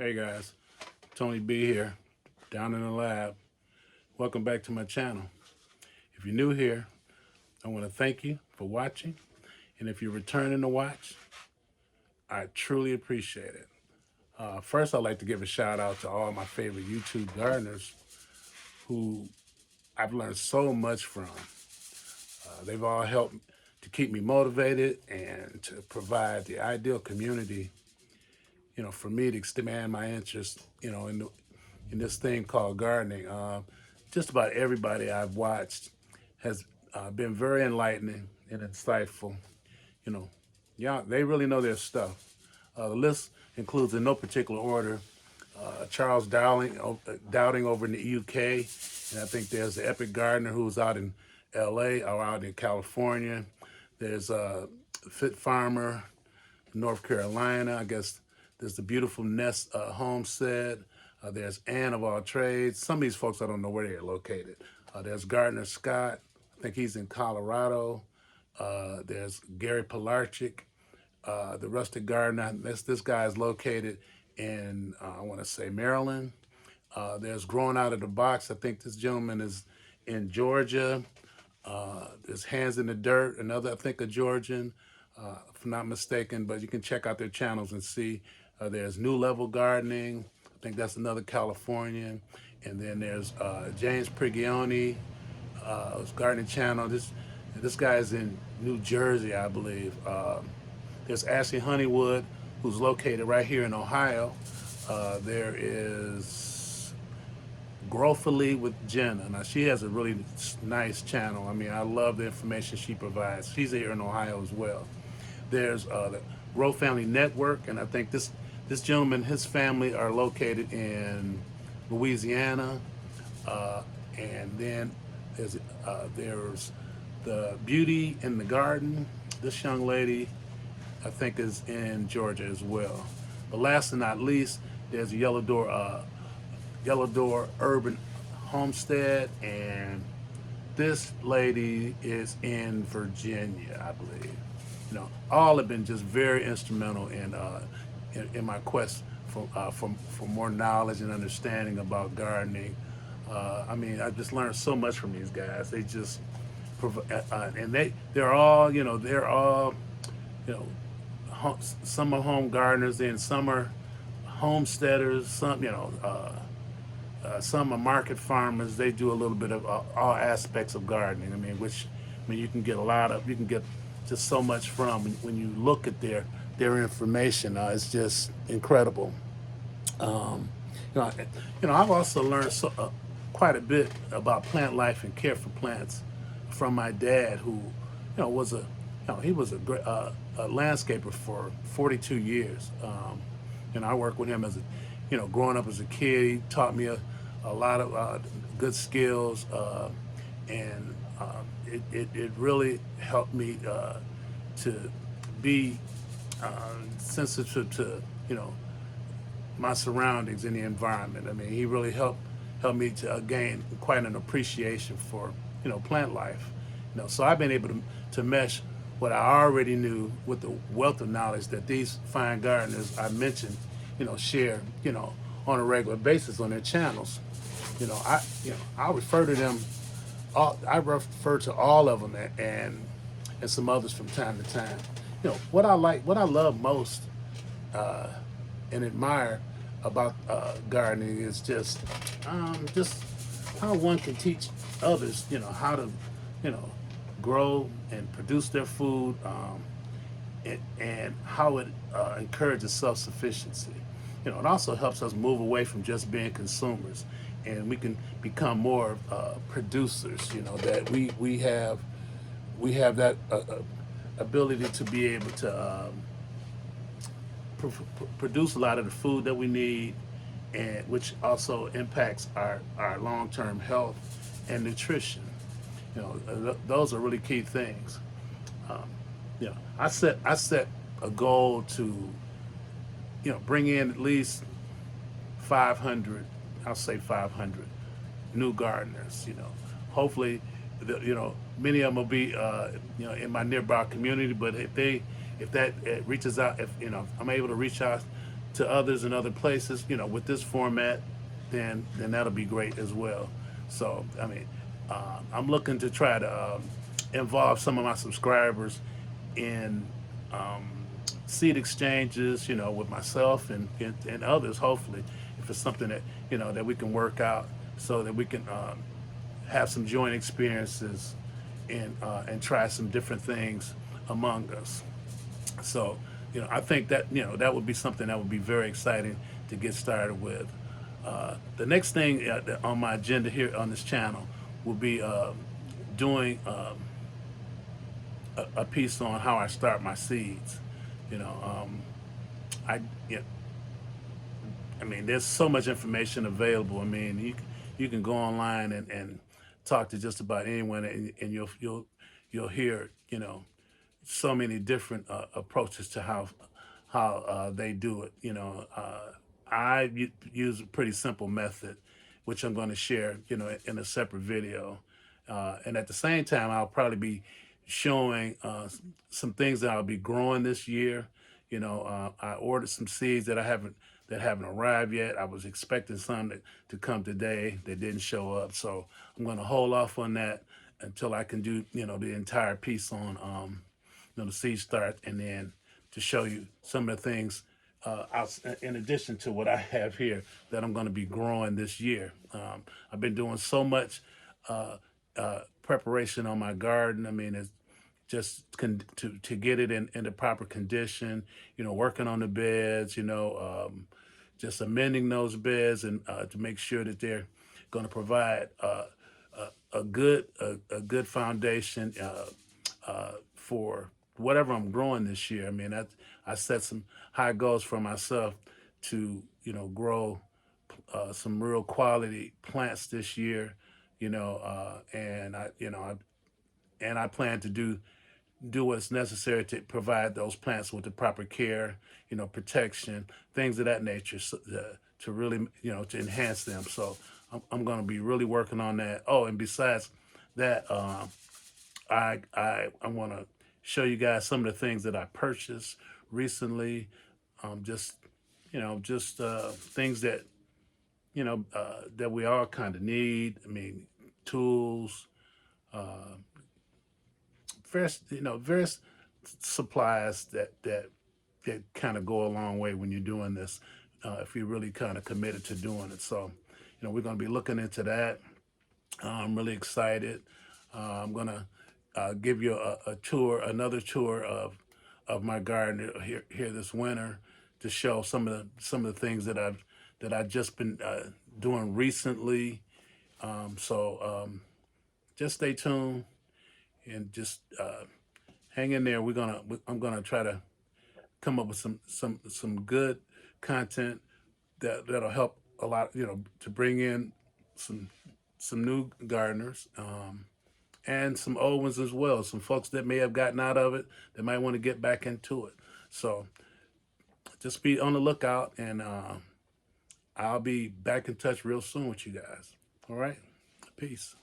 Hey guys, Tony B here, down in the lab. Welcome back to my channel. If you're new here, I want to thank you for watching. And if you're returning to watch, I truly appreciate it. First, I'd like to give a shout out to all my favorite YouTube gardeners who I've learned so much from. They've all helped to keep me motivated and to provide the ideal community, for me to expand my interest, in this thing called gardening. Just about everybody I've watched has been very enlightening and insightful. You know, yeah, they really know their stuff. The list includes, in no particular order, Charles Dowding over in the UK, and I think there's the Epic Gardener who's out in LA or out in California. There's Fit Farmer, North Carolina. I guess there's the Beautiful Nest Homestead. There's Ann of All Trades. Some of these folks, I don't know where they're located. There's Gardner Scott. I think he's in Colorado. There's Gary Pilarchik, the Rustic Gardener. This guy is located in, I want to say, Maryland. There's Growing Out of the Box. I think this gentleman is in Georgia. There's Hands in the Dirt, another, I think, a Georgian, if I'm not mistaken, but you can check out their channels and see. There's New Level Gardening. I think that's another Californian. And then there's James Prigioni, Gardening Channel. This guy is in New Jersey, I believe. There's Ashley Honeywood, who's located right here in Ohio. There is Growthfully with Jenna. Now, she has a really nice channel. I mean, I love the information she provides. She's here in Ohio as well. There's the Grow Family Network, and I think this gentleman, his family are located in Louisiana. And then there's the Beauty in the Garden. This young lady, I think, is in Georgia as well. But last and not least, there's Yellow Door Urban Homestead, and this lady is in Virginia, I believe. All have been just very instrumental in my quest for more knowledge and understanding about gardening. I mean, I just learned so much from these guys. They just and they're all you know some are home gardeners and some are homesteaders. Some are market farmers. They do a little bit of all aspects of gardening. You can get just so much from when you look at their information. It's just incredible. Um, I've also learned quite a bit about plant life and care for plants from my dad, who, he was a landscaper for 42 years. I worked with him growing up as a kid. He taught me a lot of good skills, and it really helped me to be sensitive to my surroundings and the environment. I mean, he really helped me to gain quite an appreciation for plant life. So I've been able to mesh what I already knew with the wealth of knowledge that these fine gardeners I mentioned, share, on a regular basis on their channels. I refer to them. I refer to all of them and some others from time to time. What I love most and admire about gardening is just how one can teach others, how to, you know, grow and produce their food, and how it encourages self-sufficiency. It also helps us move away from just being consumers, and we can become more producers. That we have that ability to be able to produce a lot of the food that we need, and which also impacts our long-term health and nutrition. Those are really key things. Um, I set a goal to bring in at least 500. I'll say 500 new gardeners. Hopefully, many of them will be in my nearby community. But if that reaches out, if I'm able to reach out to others in other places, with this format, then that'll be great as well. So I mean, I'm looking to try to involve some of my subscribers in seed exchanges, with myself and others. Hopefully, if it's something that that we can work out, so that we can have some joint experiences and try some different things among us. So, I think that that would be something that would be very exciting to get started with. The next thing on my agenda here on this channel will be doing a piece on how I start my seeds. You know, I you know, I mean, there's so much information available. I mean, you can go online and talk to just about anyone, and you'll hear so many different approaches to how they do it. Use a pretty simple method, which I'm going to share, in a separate video. And at the same time, I'll probably be showing some things that I'll be growing this year. I ordered some seeds that haven't arrived yet. I was expecting some to come today. They didn't show up, so I'm going to hold off on that until I can do the entire piece on the seed start, and then to show you some of the things in addition to what I have here that I'm going to be growing this year. I've been doing so much preparation on my garden. I mean, it's just to get it in the proper condition. Working on the beds. Just amending those beds and to make sure that they're going to provide a good foundation for whatever I'm growing this year. I mean, I set some high goals for myself to grow some real quality plants this year. And I plan to do what's necessary to provide those plants with the proper care, protection, things of that nature, so, to really, to enhance them. So I'm going to be really working on that. Oh, and besides that, I want to show you guys some of the things that I purchased recently. Just things that we all kind of need. I mean, tools, various supplies that kind of go a long way when you're doing this. If you're really kind of committed to doing it, so we're going to be looking into that. I'm really excited. I'm gonna give you another tour of my garden here this winter, to show some of the things that I've just been doing recently. Just stay tuned and just hang in there. I'm gonna try to come up with some good content that'll help a lot. To bring in some new gardeners, and some old ones as well. Some folks that may have gotten out of it that might want to get back into it. So just be on the lookout, and I'll be back in touch real soon with you guys. All right, peace.